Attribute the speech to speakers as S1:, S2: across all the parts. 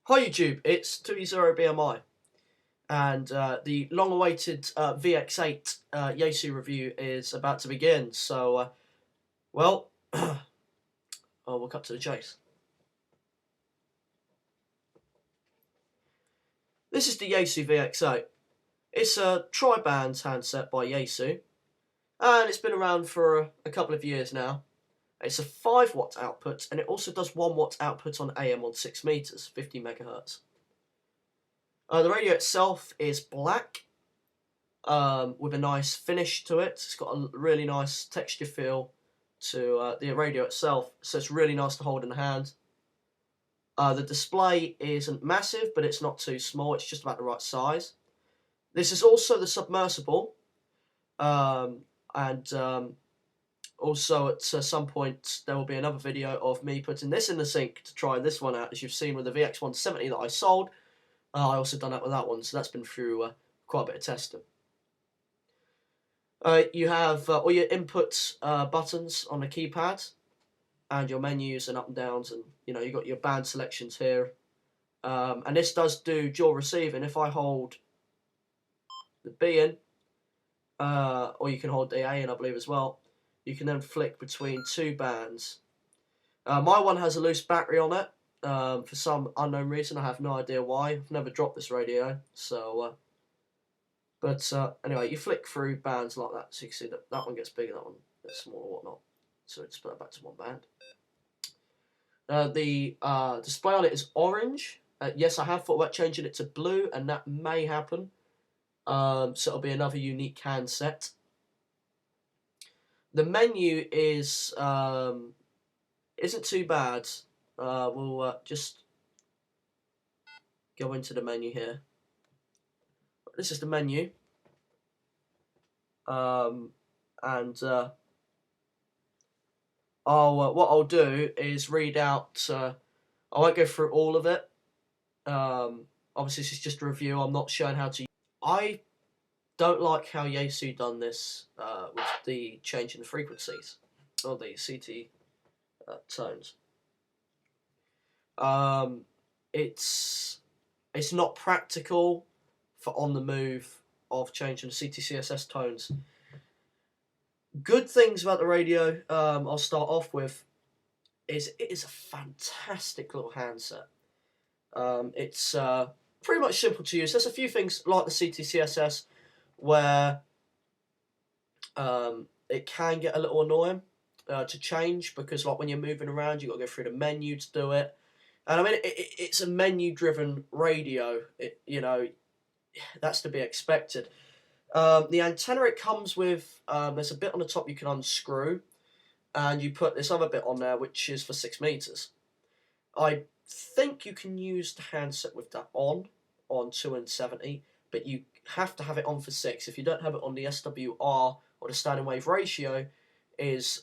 S1: Hi YouTube, it's 20BMI and the long-awaited VX-8 Yaesu review is about to begin. So, well, we'll cut to the chase. This is the Yaesu VX-8. It's a tri-band handset by Yaesu, and it's been around for a couple of years now. It's a 5-watt output, and it also does 1-watt output on AM on 6 meters, 50 megahertz. The radio itself is black, with a nice finish to it. It's got a really nice texture feel to the radio itself, so it's really nice to hold in the hand. The display isn't massive, but it's not too small. It's just about the right size. This is also the submersible, and also at some point there will be another video of me putting this in the sink to try this one out, as you've seen with the VX-170 that I sold. I also done that with that one, so that's been through quite a bit of testing. You have all your input buttons on the keypad, and your menus and up and downs, and you've got your band selections here. And this does do dual receiving. If I hold the B in, or you can hold the A in, I believe as well, you can then flick between two bands. My one has a loose battery on it for some unknown reason. I have no idea why. I've never dropped this radio, so. But anyway, you flick through bands like that, so you can see that that one gets bigger, that one gets smaller, whatnot. So just put that back to one band. The display on it is orange. Yes, I have thought about changing it to blue, and that may happen. So it'll be another unique handset. The menu is isn't too bad. We'll just go into the menu here. This is the menu, and what I'll do is read out. I won't go through all of it. Obviously, this is just a review. I'm not showing how to. I don't like how Yaesu done this with the change in the frequencies or the CT tones. It's not practical for on the move of changing the CTCSS tones. Good things about the radio, I'll start off with, is it is a fantastic little handset. It's pretty much simple to use. There's a few things like the CTCSS where it can get a little annoying to change, because like when you're moving around, you've got to go through the menu to do it. And I mean, it's a menu-driven radio. That's to be expected. The antenna it comes with, there's a bit on the top you can unscrew, and you put this other bit on there, which is for 6 meters. I think you can use the handset with that on 270, but you have to have it on for 6. If you don't have it on, the SWR, or the standing wave ratio, is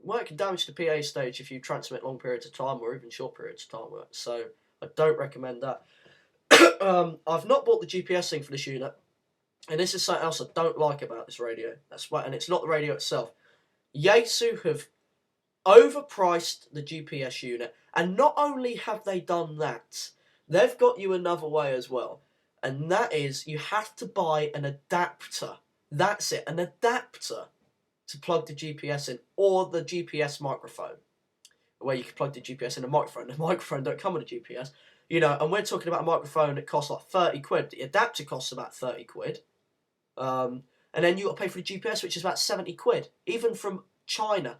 S1: well, it can damage the PA stage if you transmit long periods of time or even short periods of time. So I don't recommend that. I've not bought the GPS thing for this unit, and this is something else I don't like about this radio. That's why, and it's not the radio itself. Yaesu have overpriced the GPS unit, and not only have they done that, they've got you another way as well, and that is you have to buy an adapter. That's it, an adapter to plug the GPS in, or the GPS microphone, where you can plug the GPS in a microphone. The microphone don't come with a GPS, and we're talking about a microphone that costs like 30 quid. The adapter costs about 30 quid. And then you got to pay for the GPS, which is about 70 quid, even from China,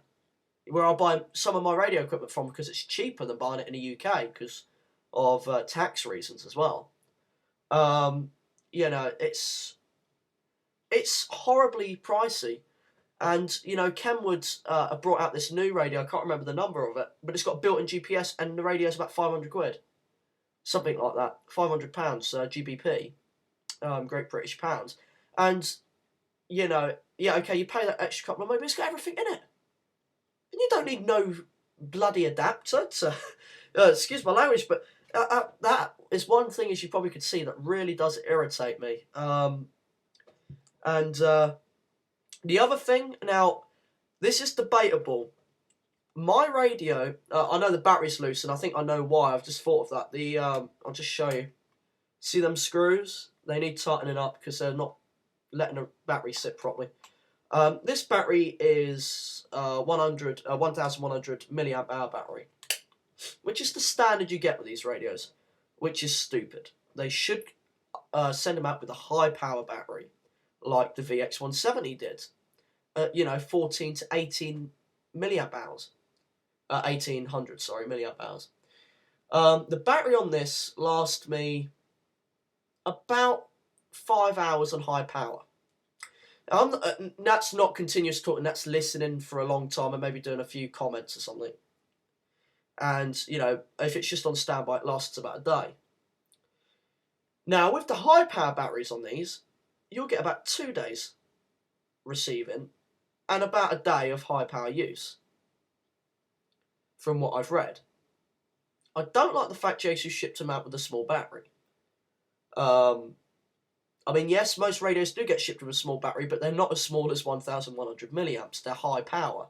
S1: where I buy some of my radio equipment from, because it's cheaper than buying it in the UK because of tax reasons as well. It's horribly pricey. And, Kenwood brought out this new radio. I can't remember the number of it, but it's got built-in GPS, and the radio's about 500 quid. Something like that. £500 GBP, Great British Pounds. And, okay, you pay that extra couple of money, but it's got everything in it. And you don't need no bloody adapter to, excuse my language, but that is one thing, as you probably could see, that really does irritate me. The other thing, now, this is debatable, My radio, I know the battery's loose, and I think I know why. I've just thought of that. I'll just show you. See them screws? They need tightening up because they're not letting the battery sit properly. This battery is 1,100 milliamp hour battery, which is the standard you get with these radios, which is stupid. They should send them out with a high power battery, like the VX-170 did. 14 to 18 milliamp hours. 1800, sorry, milliamp hours. The battery on this lasts me about 5 hours on high power. That's not continuous talking, that's listening for a long time and maybe doing a few comments or something. And, if it's just on standby, it lasts about a day. Now, with the high power batteries on these, you'll get about 2 days receiving and about a day of high power use, from what I've read. I don't like the fact Yaesu shipped them out with a small battery. Yes, most radios do get shipped with a small battery, but they're not as small as 1,100 milliamps. They're high power.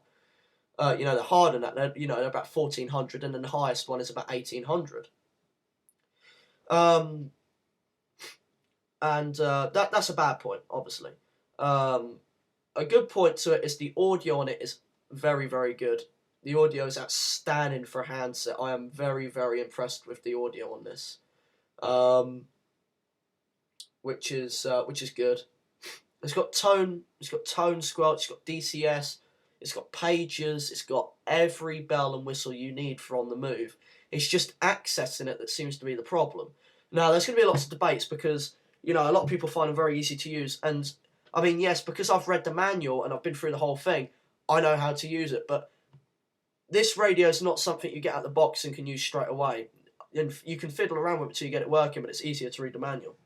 S1: They're harder than that. They're about 1,400, and then the highest one is about 1,800. That's a bad point, obviously. A good point to it is the audio on it is very, very good. The audio is outstanding for a handset. I am very, very impressed with the audio on this. Which is good. It's got tone squelch, it's got DCS, it's got pages, it's got every bell and whistle you need for on the move. It's just accessing it that seems to be the problem. Now, there's going to be lots of debates because, a lot of people find them very easy to use. And, yes, because I've read the manual and I've been through the whole thing, I know how to use it. But this radio is not something you get out of the box and can use straight away. And you can fiddle around with it till you get it working, but it's easier to read the manual.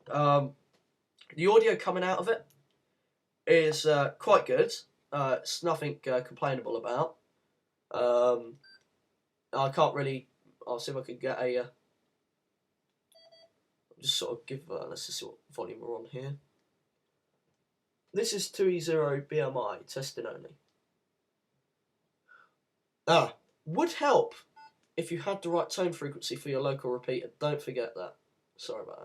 S1: The audio coming out of it is quite good. It's nothing complainable about. I can't really. I'll see if I can get a. Just sort of give. Let's just see what volume we're on here. This is 2E0 BMI testing only. Would help if you had the right tone frequency for your local repeater. Don't forget that. Sorry about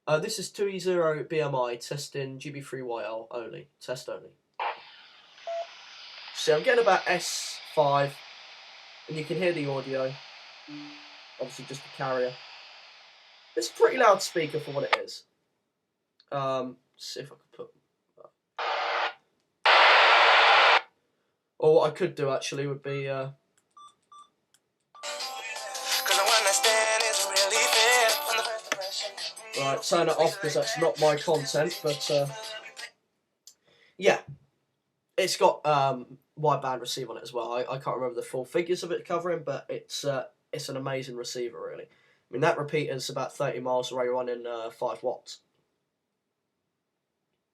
S1: that. This is 2E0 BMI testing GB3YL only. Test only. So I'm getting about S5, and you can hear the audio. Obviously, just the carrier. It's a pretty loud speaker for what it is. See if I can put. Or what I could do actually would be. Right, turn it off because that's not my content, but yeah, it's got wideband receiver on it as well. I can't remember the full figures of it covering, but it's an amazing receiver, really. I mean, that repeater's about 30 miles away running 5 watts.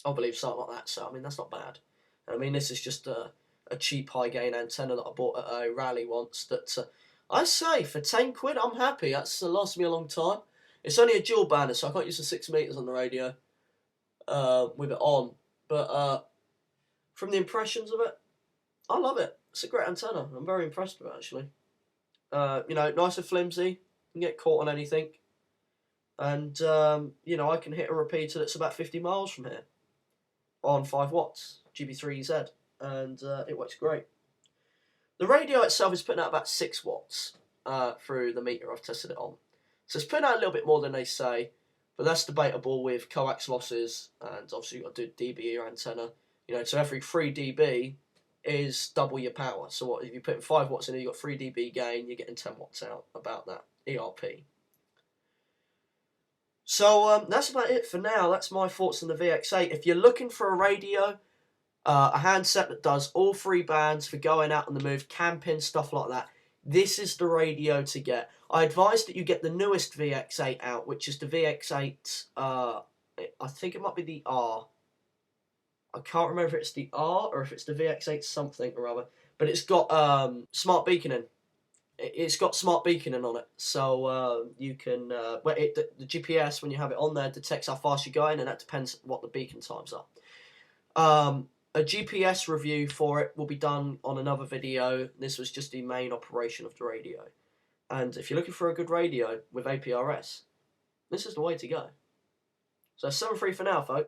S1: I believe something like that, so I mean, that's not bad. I mean, this is just a cheap high gain antenna that I bought at a rally once that I say, for 10 quid, I'm happy. That's lasted me a long time. It's only a dual bander, so I can't use the 6 meters on the radio with it on. But from the impressions of it, I love it. It's a great antenna. I'm very impressed with it, actually. Nice and flimsy. You can get caught on anything. And, I can hit a repeater that's about 50 miles from here on 5 watts, GB3Z. And it works great. The radio itself is putting out about 6 watts through the meter I've tested it on. So it's putting out a little bit more than they say, but that's debatable with coax losses, and obviously you've got to do dB your antenna. So every 3 dB is double your power. So what if you put 5 watts in, you've got 3 dB gain, you're getting 10 watts out about that ERP. So that's about it for now. That's my thoughts on the VX-8. If you're looking for a radio, a handset that does all 3 bands for going out on the move, camping, stuff like that, this is the radio to get. I advise that you get the newest VX-8 out, which is the VX-8, I think it might be the R. I can't remember if it's the R or if it's the VX-8 something or other. But it's got smart beaconing. It's got smart beaconing on it. So you can, the GPS, when you have it on there, detects how fast you're going, and that depends what the beacon times are. A GPS review for it will be done on another video. This was just the main operation of the radio. And if you're looking for a good radio with APRS, this is the way to go. So 7.3 for now, folks.